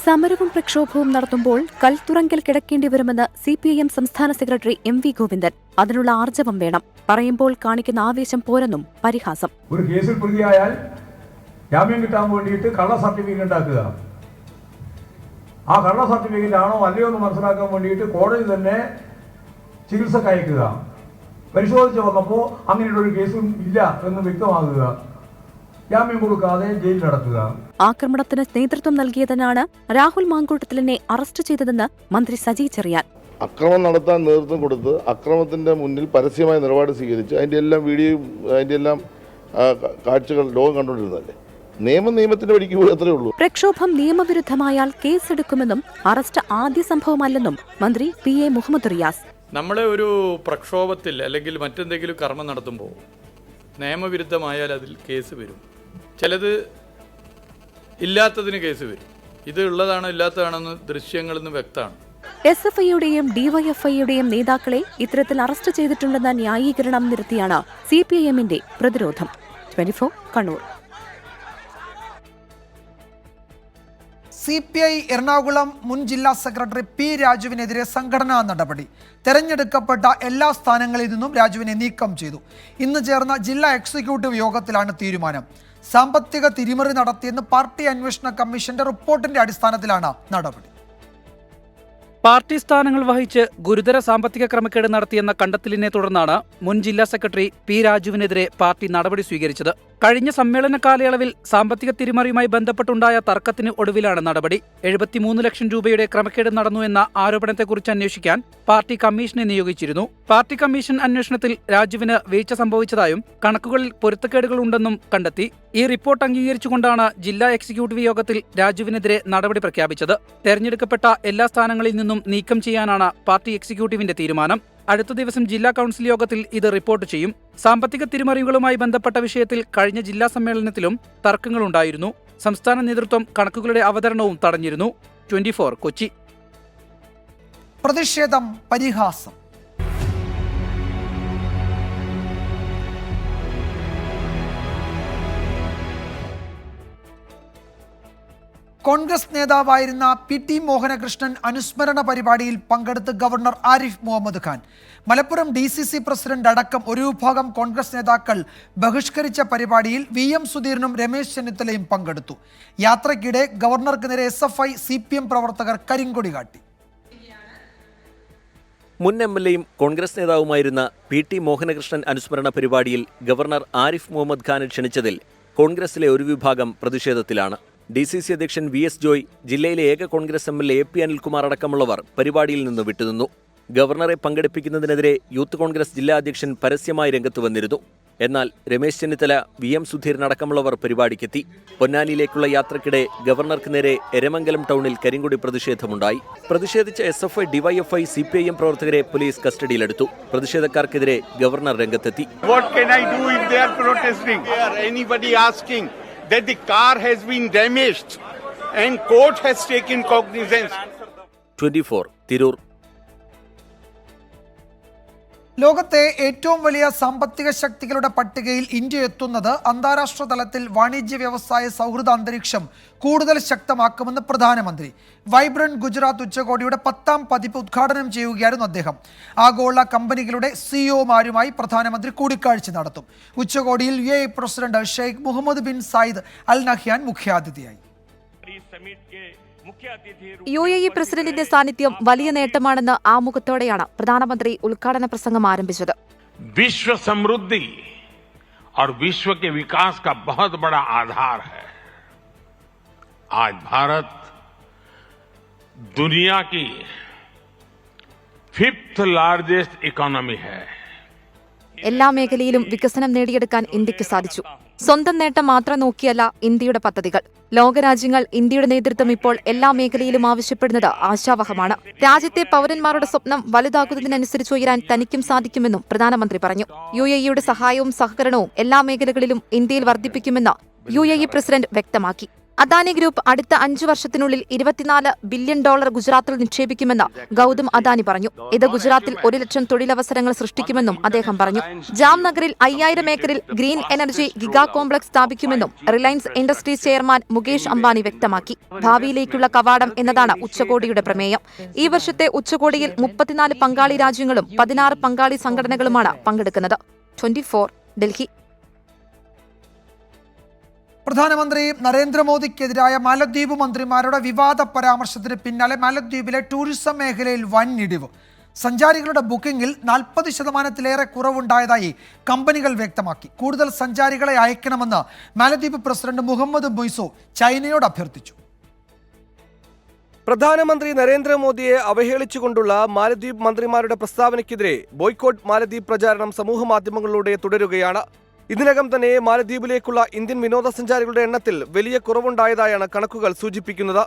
സമരവും പ്രക്ഷോഭവും നടത്തുമ്പോൾ കൽത്തുറങ്കിൽ കിടക്കേണ്ടി വരുമെന്ന് CPIM സംസ്ഥാന സെക്രട്ടറി MV ഗോവിന്ദൻ. അതിനുള്ള ആർജവം വേണം, പറയുമ്പോൾ കാണിക്കുന്ന ആവേശം പോരെന്നും പരിഹാസം. ഒരു കേസിൽ പ്രതിയായാൽ ജാമ്യം കിട്ടാൻ വേണ്ടിയിട്ട് കള്ള സർട്ടിഫിക്കറ്റ് ഉണ്ടാക്കുക, ആ കള്ള സർട്ടിഫിക്കറ്റ് ആണോ അല്ലയോ എന്ന് മനസ്സിലാക്കാൻ വേണ്ടിയിട്ട് കോടതി തന്നെ ചികിത്സക്ക് അയക്കുക, പരിശോധിച്ച് വന്നപ്പോൾ അങ്ങനെയുള്ളൊരു കേസും ഇല്ല എന്ന് വ്യക്തമാകുക, ജാമ്യം കൊടുക്കാതെ ജയിലിലടക്കുക. ആക്രമണത്തിന് നേതൃത്വം നൽകിയതിനാണ് രാഹുൽ മാങ്കൂട്ടത്തിലിനെ അറസ്റ്റ് ചെയ്തതെന്ന് മന്ത്രി സജി ചെറിയാൻ. അക്രമം നടത്താൻ നേതൃത്വം കൊടുത്ത് അക്രമത്തിന്റെ മുന്നിൽ പരസ്യമായ നിലപാട് സ്വീകരിച്ച് അതിന്റെ എല്ലാം വീഡിയോയും അതിന്റെ എല്ലാം കാഴ്ചകൾ ലോകം കണ്ടുകൊണ്ടിരുന്നതല്ലേ. നിയമത്തിന്റെ വഴിക്ക് പോയി അത്രേ ഉള്ളൂ. പ്രക്ഷോഭം നിയമവിരുദ്ധമായാൽ കേസെടുക്കുമെന്നും അറസ്റ്റ് ആദ്യ സംഭവമല്ലെന്നും മന്ത്രി PA മുഹമ്മദ് റിയാസ്. നമ്മളെ ഒരു പ്രക്ഷോഭത്തിൽ അല്ലെങ്കിൽ മറ്റെന്തെങ്കിലും കർമ്മം നടത്തുമ്പോൾ നിയമവിരുദ്ധമായാൽ അതിൽ കേസ് വരും. ചിലത് ഇല്ലാത്തതിന് കേസ് വരും. ഇത് ഉള്ളതാണോ ഇല്ലാത്തതാണെന്ന് ദൃശ്യങ്ങളിൽ നിന്ന് വ്യക്തമാണ്. SFIയുടെയും DYFIയുടെയും നേതാക്കളെ ഇത്തരത്തിൽ അറസ്റ്റ് ചെയ്തിട്ടുണ്ടെന്ന ന്യായീകരണം നിരത്തിയാണ് CPIMന്റെ പ്രതിരോധം. 24 കണ്ണൂർ. CPI എറണാകുളം മുൻ ജില്ലാ സെക്രട്ടറി P രാജുവിനെതിരെ സംഘടനാ നടപടി. തെരഞ്ഞെടുക്കപ്പെട്ട എല്ലാ സ്ഥാനങ്ങളിൽ നിന്നും രാജുവിനെ നീക്കം ചെയ്തു. ഇന്ന് ചേർന്ന ജില്ലാ എക്സിക്യൂട്ടീവ് യോഗത്തിലാണ് തീരുമാനം. സാമ്പത്തിക തിരിമറി നടത്തിയെന്ന് പാർട്ടി അന്വേഷണ കമ്മീഷന്റെ റിപ്പോർട്ടിന്റെ അടിസ്ഥാനത്തിലാണ് നടപടി. പാർട്ടി സ്ഥാനങ്ങൾ വഹിച്ച് ഗുരുതര സാമ്പത്തിക ക്രമക്കേട് നടത്തിയെന്ന കണ്ടെത്തലിനെ തുടർന്നാണ് മുൻ ജില്ലാ സെക്രട്ടറി P രാജുവിനെതിരെ പാർട്ടി നടപടി സ്വീകരിച്ചത്. കഴിഞ്ഞ സമ്മേളന കാലയളവിൽ സാമ്പത്തിക തിരിമറിയുമായി ബന്ധപ്പെട്ടുണ്ടായ തർക്കത്തിന് ഒടുവിലാണ് നടപടി. 73 ലക്ഷം രൂപയുടെ ക്രമക്കേട് നടന്നു എന്ന ആരോപണത്തെക്കുറിച്ച് അന്വേഷിക്കാൻ പാർട്ടി കമ്മീഷനെ നിയോഗിച്ചിരുന്നു. പാർട്ടി കമ്മീഷൻ അന്വേഷണത്തിൽ രാജുവിന് വീഴ്ച സംഭവിച്ചതായും കണക്കുകളിൽ പൊരുത്തക്കേടുകളുണ്ടെന്നും കണ്ടെത്തി. ഈ റിപ്പോർട്ട് അംഗീകരിച്ചുകൊണ്ടാണ് ജില്ലാ എക്സിക്യൂട്ടീവ് യോഗത്തിൽ രാജുവിനെതിരെ നടപടി പ്രഖ്യാപിച്ചത്. തെരഞ്ഞെടുക്കപ്പെട്ട എല്ലാ സ്ഥാനങ്ങളിൽ നിന്നും നീക്കം ചെയ്യാനാണ് പാർട്ടി എക്സിക്യൂട്ടീവിന്റെ തീരുമാനം. അടുത്ത ദിവസം ജില്ലാ കൗൺസിൽ യോഗത്തിൽ ഇത് റിപ്പോർട്ട് ചെയ്യും. സാമ്പത്തിക തിരിമറികളുമായി ബന്ധപ്പെട്ട വിഷയത്തിൽ കഴിഞ്ഞ ജില്ലാ സമ്മേളനത്തിലും തർക്കങ്ങളുണ്ടായിരുന്നു. സംസ്ഥാന നേതൃത്വം കണക്കുകളുടെ അവതരണവും തടഞ്ഞിരുന്നു. 24 കൊച്ചി. പ്രതിഷേധം പരിഹാസം. കോൺഗ്രസ് നേതാവായിരുന്ന PT മോഹനകൃഷ്ണൻ അനുസ്മരണ പരിപാടിയിൽ പങ്കെടുത്ത് governor Arif Mohammad Khan. Malappuram DCC president അടക്കം ഒരു വിഭാഗം കോൺഗ്രസ് നേതാക്കൾ ബഹിഷ്കരിച്ച പരിപാടിയിൽ VM സുധീരനും രമേശ് ചെന്നിത്തലയും പങ്കെടുത്തു. യാത്രയ്ക്കിടെ ഗവർണർക്ക് നേരെ SFI CPM പ്രവർത്തകർ കരിങ്കൊടി കാട്ടി. മുൻ MLAയും കോൺഗ്രസ് നേതാവുമായിരുന്ന PT മോഹനകൃഷ്ണൻ അനുസ്മരണ പരിപാടിയിൽ ഗവർണർ ആരിഫ് മുഹമ്മദ് ഖാനെ ക്ഷണിച്ചതിൽ കോൺഗ്രസിലെ ഒരു വിഭാഗം പ്രതിഷേധത്തിലാണ്. DCC അധ്യക്ഷൻ VS ജോയ്, ജില്ലയിലെ ഏക കോൺഗ്രസ് MLA AP അനിൽകുമാർ അടക്കമുള്ളവർ പരിപാടിയിൽ നിന്ന് വിട്ടുനിന്നു. ഗവർണറെ പങ്കെടുപ്പിക്കുന്നതിനെതിരെ യൂത്ത് കോൺഗ്രസ് ജില്ലാ അധ്യക്ഷൻ പരസ്യമായി രംഗത്ത് വന്നിരുന്നു. എന്നാൽ രമേശ് ചെന്നിത്തല, VM സുധീരൻ അടക്കമുള്ളവർ പരിപാടിക്കെത്തി. പൊന്നാനിയിലേക്കുള്ള യാത്രക്കിടെ ഗവർണർക്ക് നേരെ എരമംഗലം ടൗണിൽ കരിങ്കൊടി പ്രതിഷേധമുണ്ടായി. പ്രതിഷേധിച്ച SFI, DYFI, CPIM പ്രവർത്തകരെ പോലീസ് കസ്റ്റഡിയിലെടുത്തു. പ്രതിഷേധക്കാർക്കെതിരെ ഗവർണർ രംഗത്തെത്തി. That the car has been damaged and court has taken cognizance. 24 Tirur. ലോകത്തെ ഏറ്റവും വലിയ സാമ്പത്തിക ശക്തികളുടെ പട്ടികയിൽ ഇന്ത്യ എത്തുന്നത് അന്താരാഷ്ട്ര തലത്തിൽ വാണിജ്യ വ്യവസായ സൗഹൃദ അന്തരീക്ഷം കൂടുതൽ ശക്തമാക്കുമെന്ന് പ്രധാനമന്ത്രി. വൈബ്രന്റ് ഗുജറാത്ത് ഉച്ചകോടിയുടെ 10ാം പതിപ്പ് ഉദ്ഘാടനം ചെയ്യുകയായിരുന്നു അദ്ദേഹം. ആഗോള കമ്പനികളുടെ CEOമാരുമായി പ്രധാനമന്ത്രി കൂടിക്കാഴ്ച നടത്തും. ഉച്ചകോടിയിൽ UAE president Sheikh Mohammed bin Zayed Al Nahyan മുഖ്യാതിഥിയായി. UAE പ്രസിഡന്റിന്റെ സാന്നിധ്യം വലിയ നേട്ടമാണെന്ന് ആമുഖത്തോടെയാണ് പ്രധാനമന്ത്രി ഉദ്ഘാടന പ്രസംഗം ആരംഭിച്ചത്. विश्व समृद्धि और विश्व के विकास का बहुत बड़ा आधार है. आज भारत दुनिया की 5th लार्जेस्ट इकोनॉमी है. എല്ലാ മേഖലയിലും വികസനം നേടിയെടുക്കാൻ ഇന്ത്യക്ക് സാധിച്ചു. സ്വന്തം നേട്ടം മാത്രം നോക്കിയല്ല ഇന്ത്യയുടെ പദ്ധതികൾ. ലോകരാജ്യങ്ങൾ ഇന്ത്യയുടെ നേതൃത്വം ഇപ്പോൾ എല്ലാ മേഖലയിലും ആവശ്യപ്പെടുന്നത് ആശാവഹമാണ്. രാജ്യത്തെ പൗരന്മാരുടെ സ്വപ്നം വലുതാകുന്നതിനനുസരിച്ച് ഉയരാൻ തനിക്കും സാധിക്കുമെന്നും പ്രധാനമന്ത്രി പറഞ്ഞു. UAEയുടെ സഹായവും സഹകരണവും എല്ലാ മേഖലകളിലും ഇന്ത്യയിൽ വർദ്ധിപ്പിക്കുമെന്ന് UAE പ്രസിഡന്റ് വ്യക്തമാക്കി. അദാനി ഗ്രൂപ്പ് അടുത്ത 5 വർഷത്തിനുള്ളിൽ $24 ബില്യൺ ഗുജറാത്തിൽ നിക്ഷേപിക്കുമെന്ന് ഗൗതം അദാനി പറഞ്ഞു. ഇത് ഗുജറാത്തിൽ 1 ലക്ഷം തൊഴിലവസരങ്ങൾ സൃഷ്ടിക്കുമെന്നും അദ്ദേഹം പറഞ്ഞു. ജാംനഗറിൽ 5000 ഏക്കറിൽ ഗ്രീൻ എനർജി ഗിഗാ കോംപ്ലക്സ് സ്ഥാപിക്കുമെന്നും Reliance industries chairman Mukesh Ambani വ്യക്തമാക്കി. ഭാവിയിലേക്കുള്ള കവാടം എന്നതാണ് ഉച്ചകോടിയുടെ പ്രമേയം. ഈ വർഷത്തെ ഉച്ചകോടിയിൽ 34 പങ്കാളി രാജ്യങ്ങളും 16 പങ്കാളി സംഘടനകളുമാണ് പങ്കെടുക്കുന്നത്. 24 ഡൽഹി. പ്രധാനമന്ത്രി നരേന്ദ്രമോദിക്കെതിരായ മാലദ്വീപ് മന്ത്രിമാരുടെ വിവാദ പരാമർശത്തിന് പിന്നാലെ മാലദ്വീപിലെ ടൂറിസം മേഖലയിൽ വൻ ഇടിവ്. സഞ്ചാരികളുടെ ബുക്കിംഗിൽ 40% കുറവുണ്ടായതായി കമ്പനികൾ വ്യക്തമാക്കി. കൂടുതൽ സഞ്ചാരികളെ അയക്കണമെന്ന് മാലദ്വീപ് പ്രസിഡന്റ് മുഹമ്മദ് മുയ്സോ ചൈനയോട് അഭ്യർത്ഥിച്ചു. പ്രധാനമന്ത്രി നരേന്ദ്രമോദിയെ അവഹേളിച്ചുകൊണ്ടുള്ള മാലദ്വീപ് മന്ത്രിമാരുടെ പ്രസ്താവനയ്ക്കെതിരെ ബോയ്ക്കോട്ട് മാലദ്വീപ് പ്രചാരണം സമൂഹമാധ്യമങ്ങളിലൂടെ തുടരുകയാണ്. ഇതിനകം തന്നെ മാലദ്വീപിലേക്കുള്ള ഇന്ത്യൻ വിനോദസഞ്ചാരികളുടെ എണ്ണത്തിൽ വലിയ കുറവുണ്ടായതായാണ് കണക്കുകൾ സൂചിപ്പിക്കുന്നത്.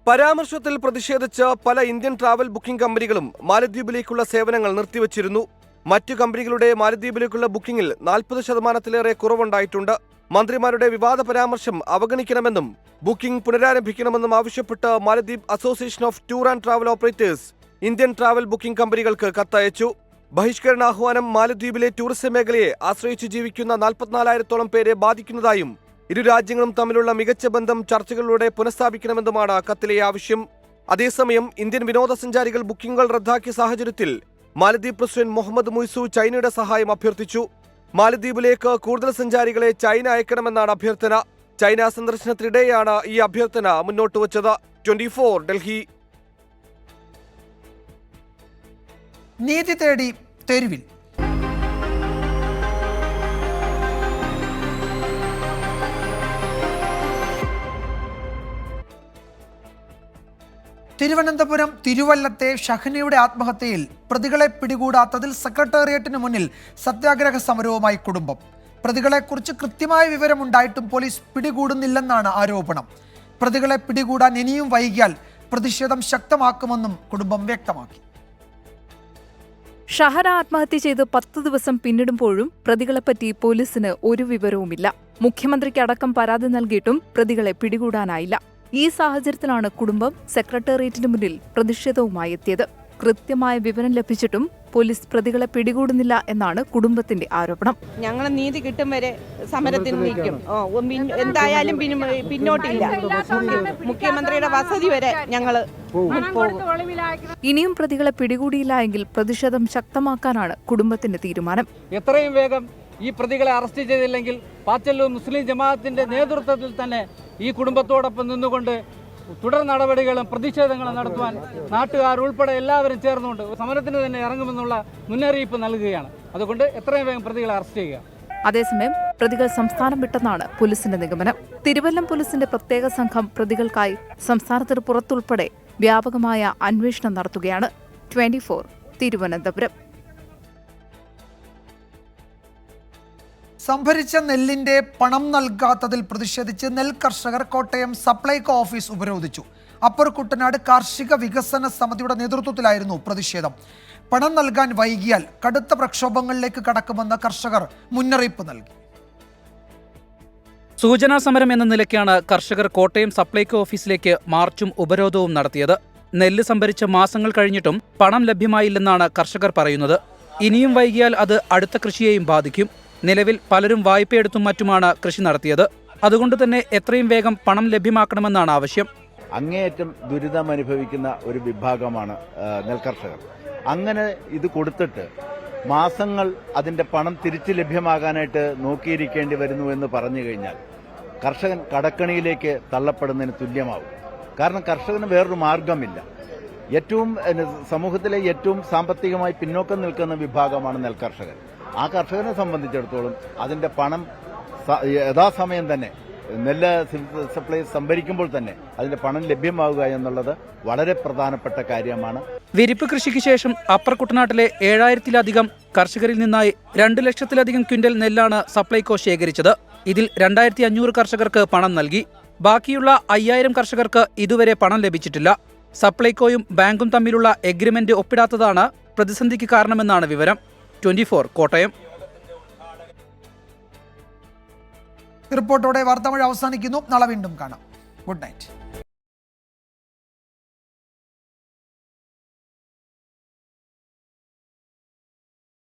പരാമർശത്തിൽ പ്രതിഷേധിച്ച് പല ഇന്ത്യൻ ട്രാവൽ ബുക്കിംഗ് കമ്പനികളും മാലദ്വീപിലേക്കുള്ള സേവനങ്ങൾ നിർത്തിവച്ചിരുന്നു. മറ്റു കമ്പനികളുടെ മാലദ്വീപിലേക്കുള്ള ബുക്കിംഗിൽ 40% കുറവുണ്ടായിട്ടുണ്ട്. മന്ത്രിമാരുടെ വിവാദ പരാമർശം അവഗണിക്കണമെന്നും ബുക്കിംഗ് പുനരാരംഭിക്കണമെന്നും ആവശ്യപ്പെട്ട് മാലദ്വീപ് association of tour and travel operators Indian travel booking കമ്പനികൾക്ക് കത്തയച്ചു. ബഹിഷ്കരണാഹ്വാനം മാലദ്വീപിലെ ടൂറിസം മേഖലയെ ആശ്രയിച്ച് ജീവിക്കുന്ന 44,000-ഓളം പേരെ ബാധിക്കുന്നതായും ഇരു രാജ്യങ്ങളും തമ്മിലുള്ള മികച്ച ബന്ധം ചർച്ചകളിലൂടെ പുനഃസ്ഥാപിക്കണമെന്നുമാണ് കത്തിലെ ആവശ്യം. അതേസമയം ഇന്ത്യൻ വിനോദസഞ്ചാരികൾ ബുക്കിംഗുകൾ റദ്ദാക്കിയ സാഹചര്യത്തിൽ മാലദ്വീപ് പ്രസിഡന്റ് മുഹമ്മദ് മുയ്സു ചൈനയുടെ സഹായം അഭ്യർത്ഥിച്ചു. മാലദ്വീപിലേക്ക് കൂടുതൽ സഞ്ചാരികളെ ചൈന അയക്കണമെന്നാണ് അഭ്യർത്ഥന. ചൈന സന്ദർശനത്തിനിടെയാണ് ഈ അഭ്യർത്ഥന മുന്നോട്ട് വച്ചത്. 24 ഡൽഹി. നീതി തേടി തെരുവിൽ. തിരുവനന്തപുരം തിരുവല്ലത്തെ ഷഹ്നയുടെ ആത്മഹത്യയിൽ പ്രതികളെ പിടികൂടാത്തതിൽ സെക്രട്ടേറിയറ്റിന് മുന്നിൽ സത്യാഗ്രഹ സമരവുമായി കുടുംബം. പ്രതികളെക്കുറിച്ച് കൃത്യമായ വിവരമുണ്ടായിട്ടും പോലീസ് പിടികൂടുന്നില്ലെന്നാണ് ആരോപണം. പ്രതികളെ പിടികൂടാൻ ഇനിയും വൈകിയാൽ പ്രതിഷേധം ശക്തമാക്കുമെന്നും കുടുംബം വ്യക്തമാക്കി. ഷഹന ആത്മഹത്യ ചെയ്ത് 10 ദിവസം പിന്നിടുമ്പോഴും പ്രതികളെപ്പറ്റി പോലീസിന് ഒരു വിവരവുമില്ല. മുഖ്യമന്ത്രിക്കടക്കം പരാതി നൽകിയിട്ടും പ്രതികളെ പിടികൂടാനായില്ല. ഈ സാഹചര്യത്തിലാണ് കുടുംബം സെക്രട്ടേറിയറ്റിന് മുന്നിൽ പ്രതിഷേധവുമായി എത്തിയത്. കൃത്യമായ വിവരം ലഭിച്ചിട്ടും പോലീസ് പ്രതികളെ പിടികൂടുന്നില്ല എന്നാണ് കുടുംബത്തിന്റെ ആരോപണം. ഞങ്ങൾ നീതി കിട്ടും വരെ സമരത്തിന് നിൽക്കും. എന്തായാലും പിന്നോട്ടില്ല. മുഖ്യമന്ത്രിയുടെ വസതി വരെ ഞങ്ങൾ പോകും. ഇനിയും പ്രതികളെ പിടികൂടിയില്ല എങ്കിൽ പ്രതിഷേധം ശക്തമാക്കാനാണ് കുടുംബത്തിന്റെ തീരുമാനം. എത്രയും വേഗം ഈ പ്രതികളെ അറസ്റ്റ് ചെയ്തില്ലെങ്കിൽ പാച്ചല്ലൂർ മുസ്ലിം ജമാഅത്തിന്റെ നേതൃത്വത്തിൽ തന്നെ ഈ കുടുംബത്തോടൊപ്പം നിന്നുകൊണ്ട് തുടർ നടപടികളും പ്രതിഷേധങ്ങളും നടത്തുവാൻ നാട്ടുകാർ ഉൾപ്പെടെ എല്ലാവരും ചേർന്നുകൊണ്ട് സമരത്തിന് തന്നെ ഇറങ്ങുമെന്നുള്ള മുന്നറിയിപ്പ് നൽകുകയാണ്. അതുകൊണ്ട് എത്രയും വേഗം പ്രതികളെ അറസ്റ്റ് ചെയ്യുക. അതേസമയം പ്രതികൾ സംസ്ഥാനം വിട്ടെന്നാണ് പോലീസിന്റെ നിഗമനം. തിരുവല്ലം പോലീസിന്റെ പ്രത്യേക സംഘം പ്രതികൾക്കായി സംസ്ഥാനത്തിന് പുറത്തുൾപ്പെടെ വ്യാപകമായ അന്വേഷണം നടത്തുകയാണ്. 24 തിരുവനന്തപുരം. സംഭരിച്ച നെല്ലിന്റെ പണം നൽകാത്തതിൽ പ്രതിഷേധിച്ച് നെൽ കർഷകർ കോട്ടയം സപ്ലൈകോ ഓഫീസ് ഉപരോധിച്ചു. അപ്പർ കുട്ടനാട് കാർഷിക വികസന സമിതിയുടെ നേതൃത്വത്തിലായിരുന്നു പ്രതിഷേധം. പണം നൽകാൻ വൈകിയാൽ കടുത്ത പ്രക്ഷോഭങ്ങളിലേക്ക് കടക്കുമെന്ന് കർഷകർ മുന്നറിയിപ്പ് നൽകി. സൂചനാ സമരം എന്ന നിലയ്ക്കാണ് കർഷകർ കോട്ടയം സപ്ലൈകോ ഓഫീസിലേക്ക് മാർച്ചും ഉപരോധവും നടത്തിയത്. നെല്ല് സംഭരിച്ച മാസങ്ങൾ കഴിഞ്ഞിട്ടും പണം ലഭ്യമായില്ലെന്നാണ് കർഷകർ പറയുന്നത്. ഇനിയും വൈകിയാൽ അത് അടുത്ത കൃഷിയെയും ബാധിക്കും. നിലവിൽ പലരും വായ്പയെടുത്തും മറ്റുമാണ് കൃഷി നടത്തിയത്. അതുകൊണ്ട് തന്നെ എത്രയും വേഗം പണം ലഭ്യമാക്കണമെന്നാണ് ആവശ്യം. അങ്ങേയറ്റം ദുരിതമനുഭവിക്കുന്ന ഒരു വിഭാഗമാണ് നെൽകർഷകർ. അങ്ങനെ ഇത് കൊടുത്തിട്ട് മാസങ്ങൾ അതിന്റെ പണം തിരിച്ചു ലഭ്യമാകാനായിട്ട് നോക്കിയിരിക്കേണ്ടി വരുന്നു എന്ന് പറഞ്ഞു കഴിഞ്ഞാൽ കർഷകൻ കടക്കണിയിലേക്ക് തള്ളപ്പെടുന്നതിന് തുല്യമാവും. കാരണം കർഷകന് വേറൊരു മാർഗമില്ല. സമൂഹത്തിലെ ഏറ്റവും സാമ്പത്തികമായി പിന്നോക്കം നിൽക്കുന്ന വിഭാഗമാണ് നെൽകർഷകൻ. ആ കർഷകനെ സംബന്ധിച്ചിടത്തോളം അതിന്റെ പണം യഥാസമയം തന്നെ നെല്ല് സപ്ലൈ സംഭരിക്കുമ്പോൾ തന്നെ അതിന്റെ പണം ലഭ്യമാവുക എന്നുള്ളത് വളരെ പ്രധാനപ്പെട്ട കാര്യമാണ്. വിരിപ്പ് കൃഷിക്ക് ശേഷം അപ്പർ കുട്ടനാട്ടിലെ 7000-ലധികം കർഷകരിൽ നിന്നായി 2 ലക്ഷത്തിലധികം ക്വിന്റൽ നെല്ലാണ് സപ്ലൈകോ ശേഖരിച്ചത്. ഇതിൽ 2500 കർഷകർക്ക് പണം നൽകി. ബാക്കിയുള്ള 5000 കർഷകർക്ക് ഇതുവരെ പണം ലഭിച്ചിട്ടില്ല. സപ്ലൈകോയും ബാങ്കും തമ്മിലുള്ള എഗ്രിമെന്റ് ഒപ്പിടാത്തതാണ് പ്രതിസന്ധിക്ക് കാരണമെന്നാണ് വിവരം. 24 കോട്ടയം. റിപ്പോർട്ടോടെ വാർത്താമഴ അവസാനിക്കുന്നു. നാളെ വീണ്ടും കാണാം. Good night.